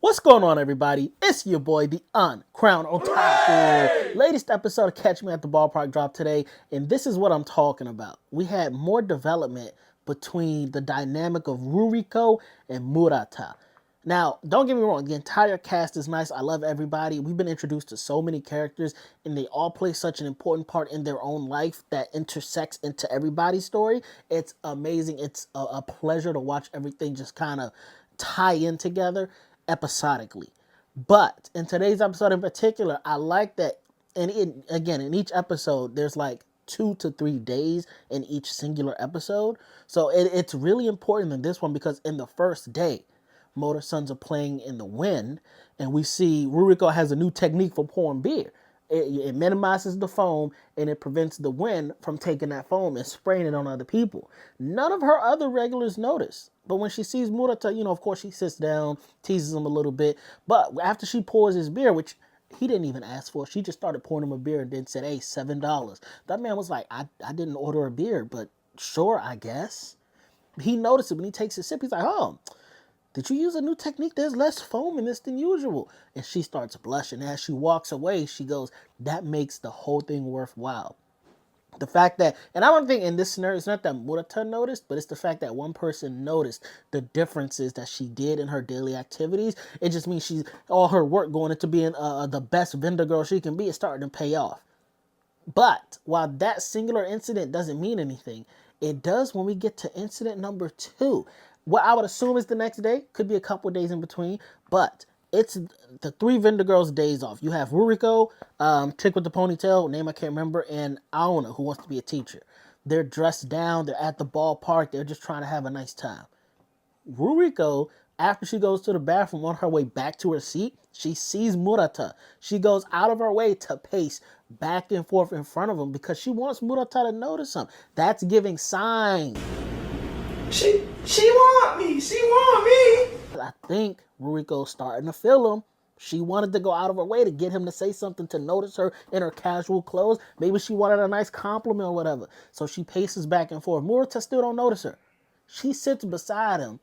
What's going on, everybody? It's your boy, the Uncrowned Otaku. Latest episode of Catch Me at the Ballpark dropped today, and this is what I'm talking about. We had more development between the dynamic of Ruriko and Murata. Now, don't get me wrong, the entire cast is nice. I love everybody. We've been introduced to so many characters, and they all play such an important part in their own life that intersects into everybody's story. It's amazing. It's a pleasure to watch everything just kind of tie in together episodically. But in today's episode in particular, I like that, and again, in each episode, there's like 2 to 3 days in each singular episode. So it's really important in this one because in the first day, Motor Sons are playing in the wind, and we see Ruriko has a new technique for pouring beer. It minimizes the foam, and it prevents the wind from taking that foam and spraying it on other people. None of her other regulars notice. But when she sees Murata, of course she sits down, teases him a little bit. But after she pours his beer, which he didn't even ask for, she just started pouring him a beer and then said, "Hey, $7." That man was like, I didn't order a beer, but sure, I guess. He noticed it when he takes a sip. He's like, "Oh, did you use a new technique? There's less foam in this than usual." And she starts blushing. As she walks away, she goes, "That makes the whole thing worthwhile." The fact that, and I don't think in this scenario, it's not that Murata noticed, but it's the fact that one person noticed the differences that she did in her daily activities. It just means all her work going into being the best vendor girl she can be is starting to pay off. But while that singular incident doesn't mean anything, it does when we get to incident number 2. What I would assume is the next day, could be a couple of days in between, but it's the 3 vendor girls' days off. You have Ruriko, chick with the ponytail, name I can't remember, and Aona, who wants to be a teacher. They're dressed down, they're at the ballpark, they're just trying to have a nice time. Ruriko, after she goes to the bathroom on her way back to her seat, she sees Murata. She goes out of her way to pace back and forth in front of him because she wants Murata to notice him. That's giving signs. She want me. She want me. I think Ruriko's starting to feel him. She wanted to go out of her way to get him to say something, to notice her in her casual clothes. Maybe she wanted a nice compliment or whatever. So she paces back and forth. Murata still don't notice her. She sits beside him,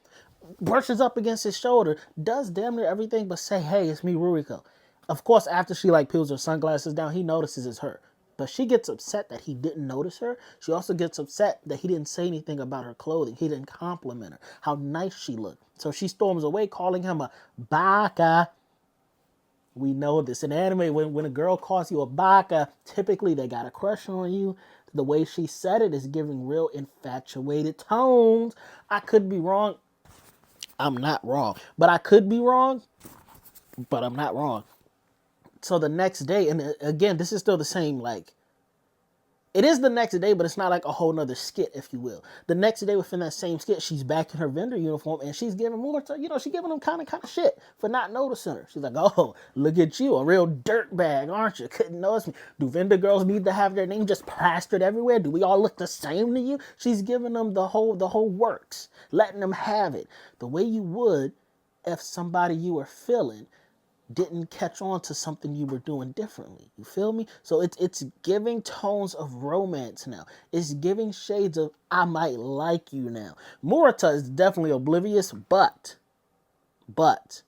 brushes up against his shoulder, does damn near everything but say, "Hey, it's me, Ruriko." Of course, after she peels her sunglasses down, he notices it's her. But she gets upset that he didn't notice her. She also gets upset that he didn't say anything about her clothing. He didn't compliment her, how nice she looked. So she storms away, calling him a baka. We know this in anime. When a girl calls you a baka, typically they got a crush on you. The way she said it is giving real infatuated tones. I could be wrong. I'm not wrong. But I could be wrong. But I'm not wrong. So the next day, and again, this is still the same, it is the next day, but it's not like a whole nother skit, if you will. The next day within that same skit, she's back in her vendor uniform, and she's giving Murata, she's giving him kind of shit for not noticing her. She's like, "Oh, look at you, a real dirtbag, aren't you? Couldn't notice me. Do vendor girls need to have their name just plastered everywhere? Do we all look the same to you?" She's giving them the whole works, letting them have it the way you would if somebody you were feeling didn't catch on to something you were doing differently. You feel me? So it's giving tones of romance now. It's giving shades of "I might like you" now. Murata is definitely oblivious, but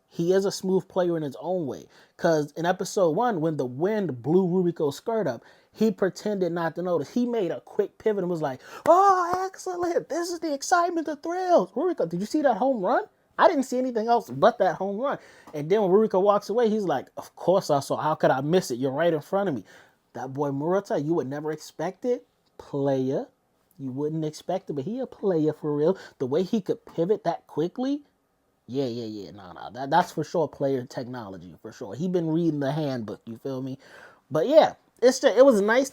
he is a smooth player in his own way. Because in episode 1, when the wind blew Ruriko's skirt up, he pretended not to notice. He made a quick pivot and was like, "Oh, excellent. This is the excitement, the thrills. Ruriko, did you see that home run? I didn't see anything else but that home run." And then when Ruriko walks away, he's like, "Of course I saw. How could I miss it? You're right in front of me." That boy Murata, you would never expect it. Player. You wouldn't expect it, but he a player for real. The way he could pivot that quickly. Yeah. No. That's for sure player technology, for sure. He been reading the handbook, you feel me? But yeah, it was nice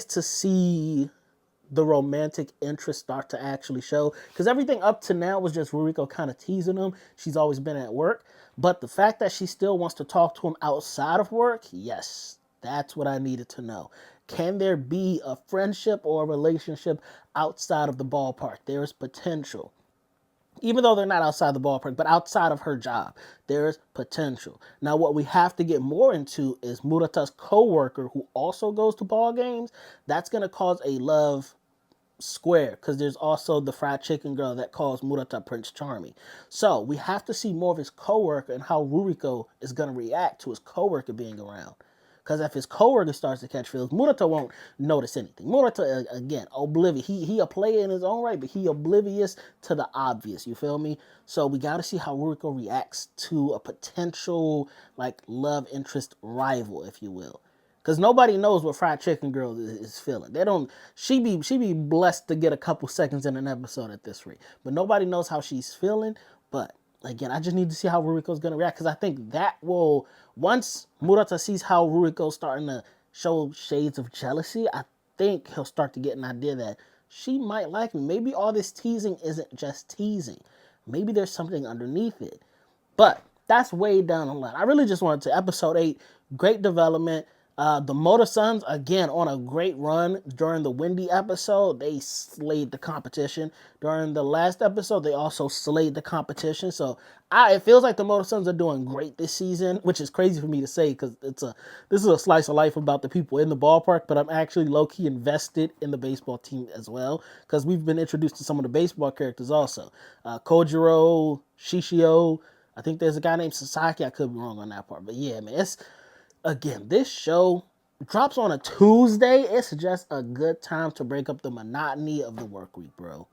to see the romantic interest start to actually show, because everything up to now was just Ruriko kind of teasing him. She's always been at work, but the fact that she still wants to talk to him outside of work, yes, that's what I needed to know. Can there be a friendship or a relationship outside of the ballpark? There is potential. Even though they're not outside the ballpark, but outside of her job, there's potential. Now, what we have to get more into is Murata's co-worker, who also goes to ball games. That's going to cause a love square because there's also the fried chicken girl that calls Murata Prince Charming. So we have to see more of his coworker and how Ruriko is gonna react to his coworker being around. Because if his coworker starts to catch feels, Murata won't notice anything. Murata, again, oblivious. He a player in his own right, but he oblivious to the obvious. You feel me? So we got to see how Ruriko reacts to a potential like love interest rival, if you will. Cause nobody knows what Fried Chicken Girl is feeling. They don't. She be blessed to get a couple seconds in an episode at this rate, but nobody knows how she's feeling. But again, I just need to see how Ruriko's gonna react because I think that will once Murata sees how Ruriko's starting to show shades of jealousy, I think he'll start to get an idea that she might like me. Maybe all this teasing isn't just teasing. Maybe there's something underneath it. But that's way down the line. I really just wanted to episode 8, great development. The Motor Sons again on a great run during the Windy episode. They slayed the competition. During the last episode, they also slayed the competition. So it feels like the Motor Sons are doing great this season, which is crazy for me to say because this is a slice of life about the people in the ballpark. But I'm actually low key invested in the baseball team as well because we've been introduced to some of the baseball characters also. Kojiro, Shishio. I think there's a guy named Sasaki. I could be wrong on that part, but yeah, man, again, this show drops on a Tuesday. It's just a good time to break up the monotony of the work week, bro.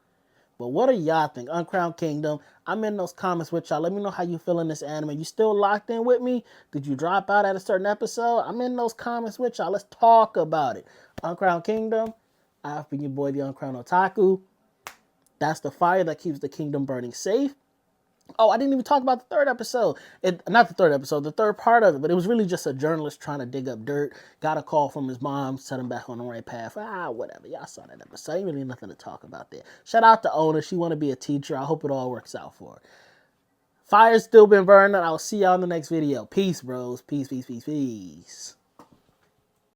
But what do y'all think? Uncrowned Kingdom. I'm in those comments with y'all. Let me know how you feel in this anime. You still locked in with me? Did you drop out at a certain episode? I'm in those comments with y'all. Let's talk about it. Uncrowned Kingdom. I've been your boy, the Uncrowned Otaku. That's the fire that keeps the kingdom burning safe. Oh, I didn't even talk about the third episode. Not the third episode, the third part of it, but it was really just a journalist trying to dig up dirt. Got a call from his mom, set him back on the right path. Whatever. Y'all saw that episode. Ain't really nothing to talk about there. Shout out to Ona. She want to be a teacher. I hope it all works out for her. Fire's still been burning. I'll see y'all in the next video. Peace, bros. Peace, peace, peace, peace.